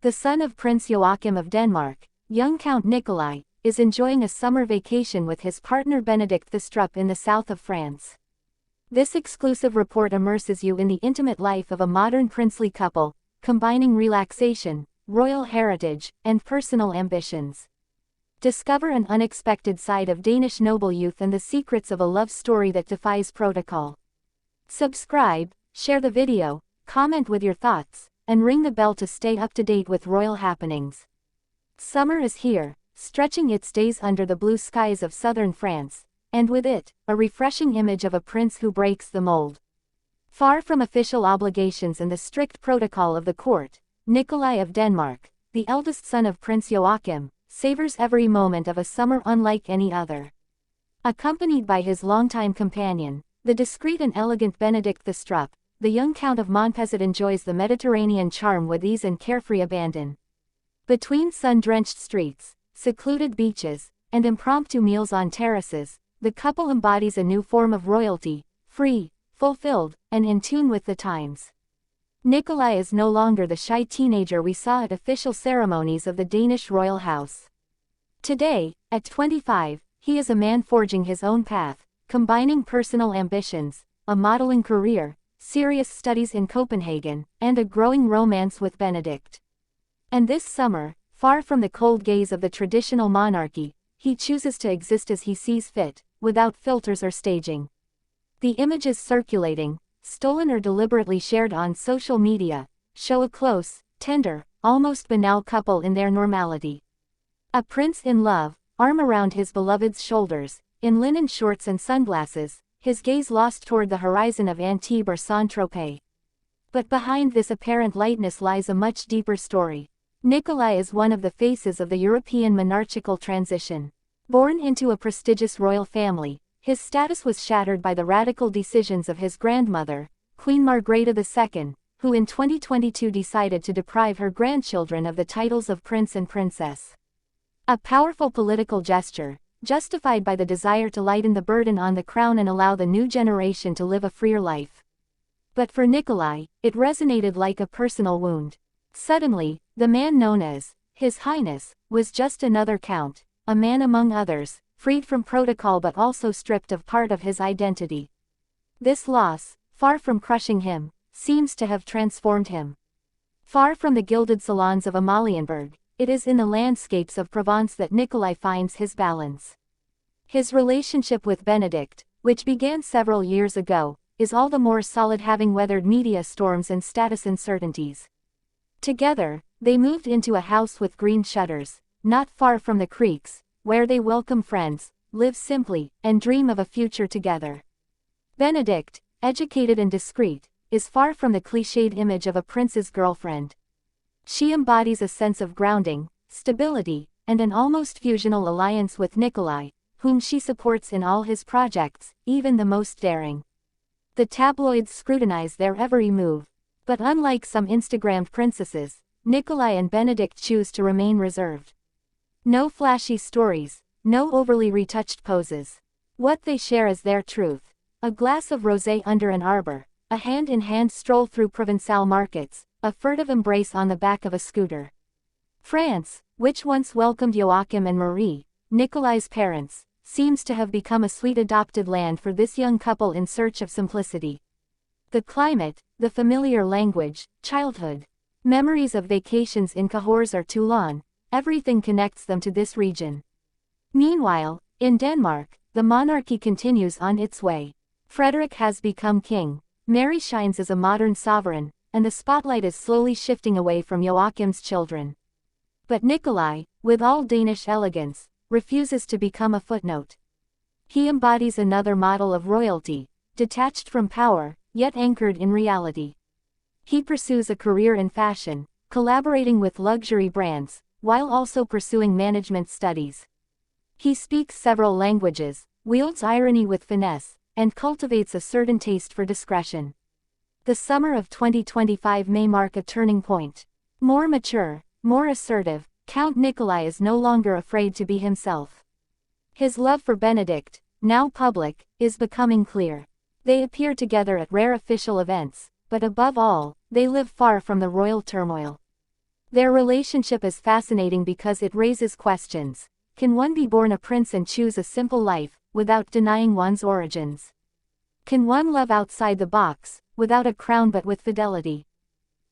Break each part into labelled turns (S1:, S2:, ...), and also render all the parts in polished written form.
S1: The son of Prince Joachim of Denmark, young Count Nikolai, is enjoying a summer vacation with his partner Benedikte Thoustrup in the south of France. This exclusive report immerses you in the intimate life of a modern princely couple, combining relaxation, royal heritage, and personal ambitions. Discover an unexpected side of Danish noble youth and the secrets of a love story that defies protocol. Subscribe, share the video, comment with your thoughts, and ring the bell to stay up to date with royal happenings. Summer is here, stretching its days under the blue skies of southern France, and with it, a refreshing image of a prince who breaks the mold. Far from official obligations and the strict protocol of the court, Nikolai of Denmark, the eldest son of Prince Joachim, savors every moment of a summer unlike any other. Accompanied by his longtime companion, the discreet and elegant Benedikte Thoustrup, the young Count of Monarchy enjoys the Mediterranean charm with ease and carefree abandon. Between sun-drenched streets, secluded beaches, and impromptu meals on terraces, the couple embodies a new form of royalty, free, fulfilled, and in tune with the times. Nikolai is no longer the shy teenager we saw at official ceremonies of the Danish royal house. Today, at 25, he is a man forging his own path, combining personal ambitions, a modeling career, serious studies in Copenhagen, and a growing romance with Benedikte. And this summer, far from the cold gaze of the traditional monarchy, he chooses to exist as he sees fit, without filters or staging. The images circulating, stolen or deliberately shared on social media, show a close, tender, almost banal couple in their normality. A prince in love, arm around his beloved's shoulders, in linen shorts and sunglasses, his gaze lost toward the horizon of Antibes or Saint-Tropez. But behind this apparent lightness lies a much deeper story. Nikolai is one of the faces of the European monarchical transition. Born into a prestigious royal family, his status was shattered by the radical decisions of his grandmother, Queen Margrethe II, who in 2022 decided to deprive her grandchildren of the titles of prince and princess. A powerful political gesture, justified by the desire to lighten the burden on the crown and allow the new generation to live a freer life. But for Nikolai, it resonated like a personal wound. Suddenly, the man known as His Highness was just another count, a man among others, freed from protocol but also stripped of part of his identity. This loss, far from crushing him, seems to have transformed him. Far from the gilded salons of Amalienburg, it is in the landscapes of Provence that Nikolai finds his balance. His relationship with Benedikte, which began several years ago, is all the more solid having weathered media storms and status uncertainties. Together, they moved into a house with green shutters, not far from the creeks, where they welcome friends, live simply, and dream of a future together. Benedikte, educated and discreet, is far from the cliched image of a prince's girlfriend. She embodies a sense of grounding, stability, and an almost fusional alliance with Nikolai, whom she supports in all his projects, even the most daring. The tabloids scrutinize their every move, but unlike some Instagrammed princesses, Nikolai and Benedikte choose to remain reserved. No flashy stories, no overly retouched poses. What they share is their truth. A glass of rosé under an arbor, a hand-in-hand stroll through Provençal markets, a furtive embrace on the back of a scooter. France, which once welcomed Joachim and Marie, Nikolai's parents, seems to have become a sweet adopted land for this young couple in search of simplicity. The climate, the familiar language, childhood, memories of vacations in Cahors or Toulon, everything connects them to this region. Meanwhile, in Denmark, the monarchy continues on its way. Frederick has become king, Mary shines as a modern sovereign, and the spotlight is slowly shifting away from Joachim's children. But Nikolai, with all Danish elegance, refuses to become a footnote. He embodies another model of royalty, detached from power, yet anchored in reality. He pursues a career in fashion, collaborating with luxury brands, while also pursuing management studies. He speaks several languages, wields irony with finesse, and cultivates a certain taste for discretion. The summer of 2025 may mark a turning point. More mature, more assertive, Count Nikolai is no longer afraid to be himself. His love for Benedikte, now public, is becoming clear. They appear together at rare official events, but above all, they live far from the royal turmoil. Their relationship is fascinating because it raises questions. Can one be born a prince and choose a simple life, without denying one's origins? Can one love outside the box, without a crown but with fidelity?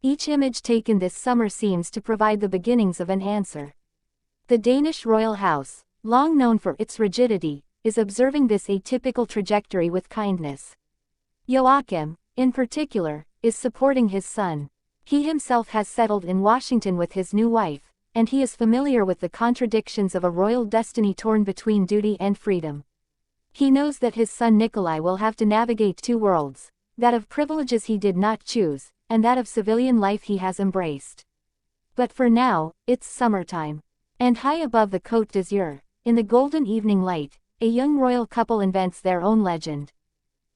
S1: Each image taken this summer seems to provide the beginnings of an answer. The Danish royal house, long known for its rigidity, is observing this atypical trajectory with kindness. Joachim, in particular, is supporting his son. He himself has settled in Washington with his new wife, and he is familiar with the contradictions of a royal destiny torn between duty and freedom. He knows that his son Nikolai will have to navigate two worlds, that of privileges he did not choose, and that of civilian life he has embraced. But for now, it's summertime. And high above the Côte d'Azur, in the golden evening light, a young royal couple invents their own legend.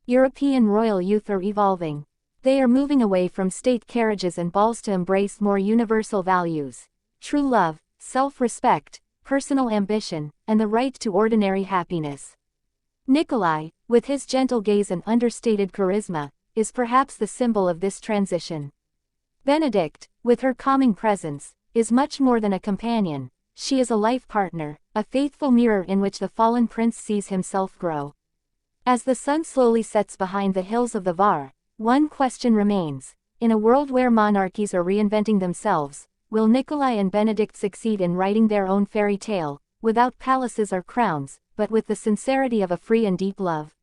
S1: European royal youth are evolving. They are moving away from state carriages and balls to embrace more universal values: true love, self-respect, personal ambition, and the right to ordinary happiness. Nikolai, with his gentle gaze and understated charisma, is perhaps the symbol of this transition. Benedikte, with her calming presence, is much more than a companion. She is a life partner, a faithful mirror in which the fallen prince sees himself grow. As the sun slowly sets behind the hills of the Var, one question remains: in a world where monarchies are reinventing themselves, will Nikolai and Benedikte succeed in writing their own fairy tale, without palaces or crowns, but with the sincerity of a free and deep love?